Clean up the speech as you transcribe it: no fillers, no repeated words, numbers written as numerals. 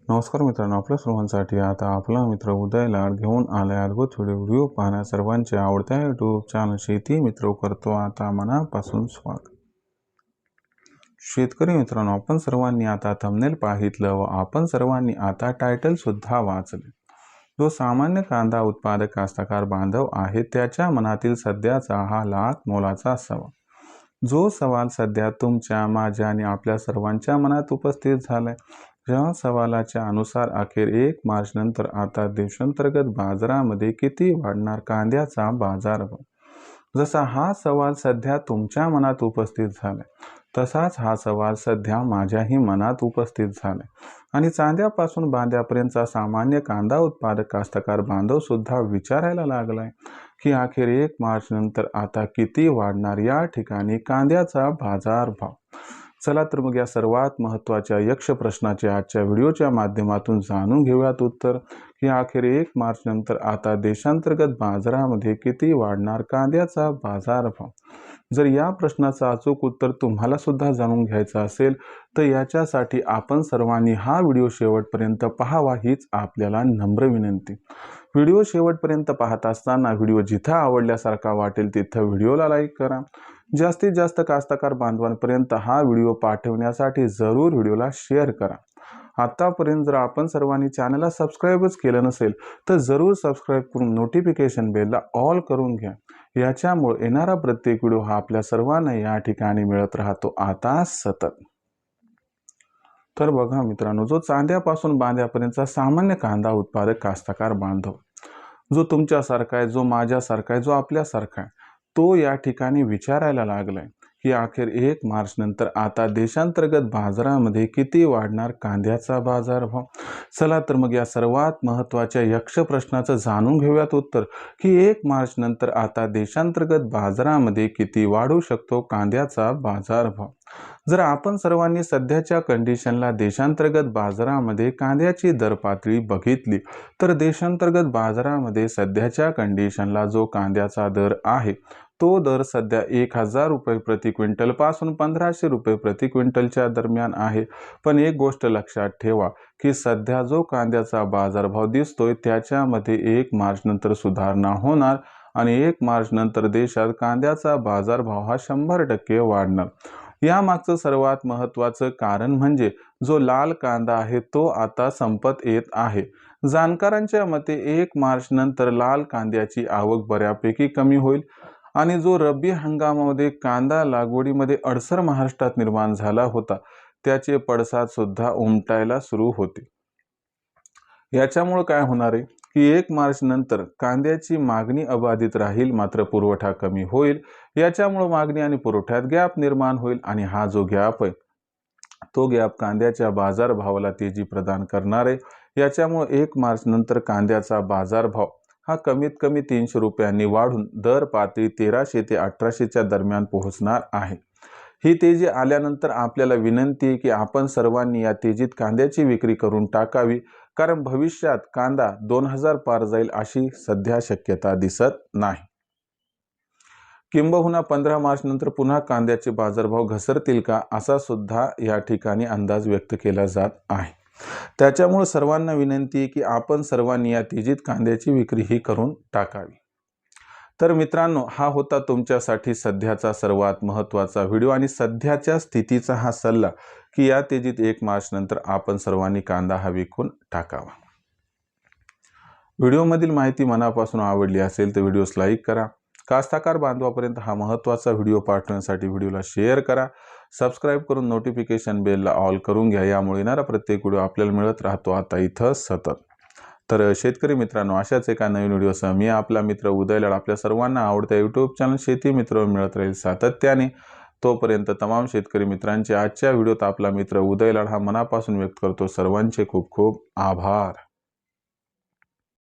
नमस्कार मित्रांनो, आपल्या सर्वांसाठी आता आपला मित्र उदय लाड घेऊन आलाय अद्भुत व्हिडिओ पाहण्या सर्वांचे आवडत्या यूट्यूब चॅनल शेती मित्र करतो आता मनापासून स्वागत। शेतकरी मित्रांनो, आपण सर्वांनी आता थंबनेल पाहितलं व आपण सर्वांनी आता टायटल सुद्धा वाचले। जो सामान्य कांदा उत्पादक कास्तकार बांधव आहे त्याच्या मनातील सध्याचा हा लाख मोलाचा सवाल, जो सवाल सध्या तुमच्या माझ्या आणि आपल्या सर्वांच्या मनात उपस्थित झालाय। या सवालाच्या अनुसार अखेर 1 मार्च नंतर आता देशांतर्गत बाजारामध्ये किती वाढणार कांद्याचा बाजारभाव। जसा हा सवाल सध्या तुमच्या मनात उपस्थित झालाय तसाच हा सवाल सध्या माझ्याही मनात उपस्थित झालाय आणि चांद्यापासून बांध्यापर्यंतचा सामान्य कांदा उत्पादक कास्तकार बांधव सुद्धा विचारायला लागलाय की अखेर 1 मार्च नंतर आता किती वाढणार या ठिकाणी कांद्याचा बाजारभाव। चला तर मग या सर्वात महत्त्वाच्या यक्ष प्रश्नाचे आजच्या व्हिडिओच्या माध्यमातून जाणून घेऊयात उत्तर की अखेर 1 मार्च नंतर आता देशांतर्गत बाजारामध्ये किती वाढणार कांद्याचा बाजारभाव। जर या प्रश्नाचं अचूक उत्तर तुम्हाला सुद्धा जाणून घ्यायचं असेल तर याच्यासाठी आपण सर्वांनी हा व्हिडिओ शेवटपर्यंत पाहावा हीच आपल्याला नम्र विनंती। व्हिडिओ शेवटपर्यंत पाहत असताना व्हिडिओ जिथं आवडल्यासारखा वाटेल तिथं व्हिडिओला लाईक करा। जास्तीत जास्त कास्तकार बांधवांपर्यंत हा व्हिडिओ पाठवण्यासाठी जरूर व्हिडिओला शेअर करा। आतापर्यंत जर आपण सर्वांनी चॅनलला सबस्क्राईबच केलं नसेल तर जरूर सबस्क्राईब करून नोटिफिकेशन बेलला ऑल करून घ्या। याच्यामुळे येणारा प्रत्येक व्हिडिओ हा आपल्या सर्वांना या ठिकाणी मिळत राहतो आता सतत। तर बघा मित्रांनो, जो चांद्यापासून बांध्यापर्यंतचा सामान्य कांदा उत्पादक कास्तकार बांधव, जो तुमच्यासारखा आहे, जो माझ्यासारखा आहे, जो आपल्यासारखा आहे, तो या ठिकाणी विचारायला लागलाय की अखेर 1 मार्च नंतर आता देशांतर्गत बाजारामध्ये किती वाढणार कांद्याचा बाजारभाव। चला तर मग या सर्वात महत्त्वाच्या यक्ष प्रश्नाचं जाणून घेऊयात उत्तर की 1 मार्च नंतर आता देशांतर्गत बाजारामध्ये किती वाढू शकतो कांद्याचा बाजारभाव। जर आपण सर्वांनी सध्याच्या कंडिशनला देशांतर्गत बाजारामध्ये कांद्याची दर पातळी बघितली तर देशांतर्गत बाजारामध्ये सध्याच्या कंडिशनला जो कांद्याचा दर आहे तो दर सध्या 1000 रुपये प्रति क्विंटल पासून 1500 रुपये प्रति क्विंटलच्या दरम्यान आहे। पण एक गोष्ट लक्षात ठेवा की सध्या जो कांद्याचा बाजारभाव दिसतोय त्याच्यामध्ये 1 मार्च नंतर सुधारणा होणार आणि 1 मार्च नंतर देशात कांद्याचा बाजारभाव हा 100% वाढणार। यामागचं सर्वात महत्त्वाचं कारण म्हणजे जो लाल कांदा आहे तो आता संपत येत आहे। जाणकारांच्या मते 1 मार्च नंतर लाल कांद्याची आवक बऱ्यापैकी कमी होईल आणि जो रब्बी हंगामामध्ये कांदा लागवडीमध्ये अडसर महाराष्ट्रात निर्माण झाला होता त्याचे पडसाद सुद्धा उमटायला सुरू होते। याच्यामुळे काय होणार आहे की 1 मार्च नंतर कांद्याची मागणी अबाधित राहील मात्र पुरवठा कमी होईल। याच्यामुळे मागणी आणि पुरवठ्यात गॅप निर्माण होईल आणि हा जो गॅप आहे तो गॅप कांद्याच्या बाजारभावाला तेजी प्रदान करणार आहे। याच्यामुळे 1 मार्च नंतर कांद्याचा बाजारभाव हा कमीत कमी 300 रुपयांनी वाढून दर पातळी 1300 ते 1800च्या दरम्यान पोहोचणार आहे। ही तेजी आल्यानंतर आपल्याला विनंती आहे की आपण सर्वांनी या तेजीत कांद्याची विक्री करून टाकावी, कारण भविष्यात कांदा 2000 पार जाईल अशी सध्या शक्यता दिसत नाही। किंबहुना 15 मार्च नंतर पुन्हा कांद्याचे बाजारभाव घसरतील का असा सुद्धा या ठिकाणी अंदाज व्यक्त केला जात आहे। त्याच्यामुळे सर्वांना विनंती आहे की आपण सर्वांनी या तेजीत कांद्याची विक्री ही करून टाकावी। तर मित्रांनो, हा होता तुमच्यासाठी सध्याचा सर्वात महत्त्वाचा व्हिडिओ आणि सध्याच्या स्थितीचा हा सल्ला की या तेजीत 1 मार्च नंतर आपण सर्वांनी कांदा हा विकून टाकावा। व्हिडिओमधील माहिती मनापासून आवडली असेल तर व्हिडिओस लाईक करा। कास्तकार बांधवापर्यंत हा महत्त्वाचा व्हिडिओ पाठवण्यासाठी व्हिडिओला शेअर करा। सबस्क्राईब करून नोटिफिकेशन बेलला ऑल करून घ्या। यामुळे येणारा प्रत्येक व्हिडिओ आपल्याला मिळत राहतो आता इथं सतत। तर शेतकरी मित्रांनो, अशाच एका नवीन व्हिडिओसह मी आपला मित्र उदय लाड आपल्या सर्वांना आवडत्या यूट्यूब चॅनल शेती मित्र मिळत राहील सातत्याने। तोपर्यंत तमाम शेतकरी मित्रांचे आजच्या व्हिडिओत आपला मित्र उदय लाड हा मनापासून व्यक्त करतो सर्वांचे खूप खूप आभार।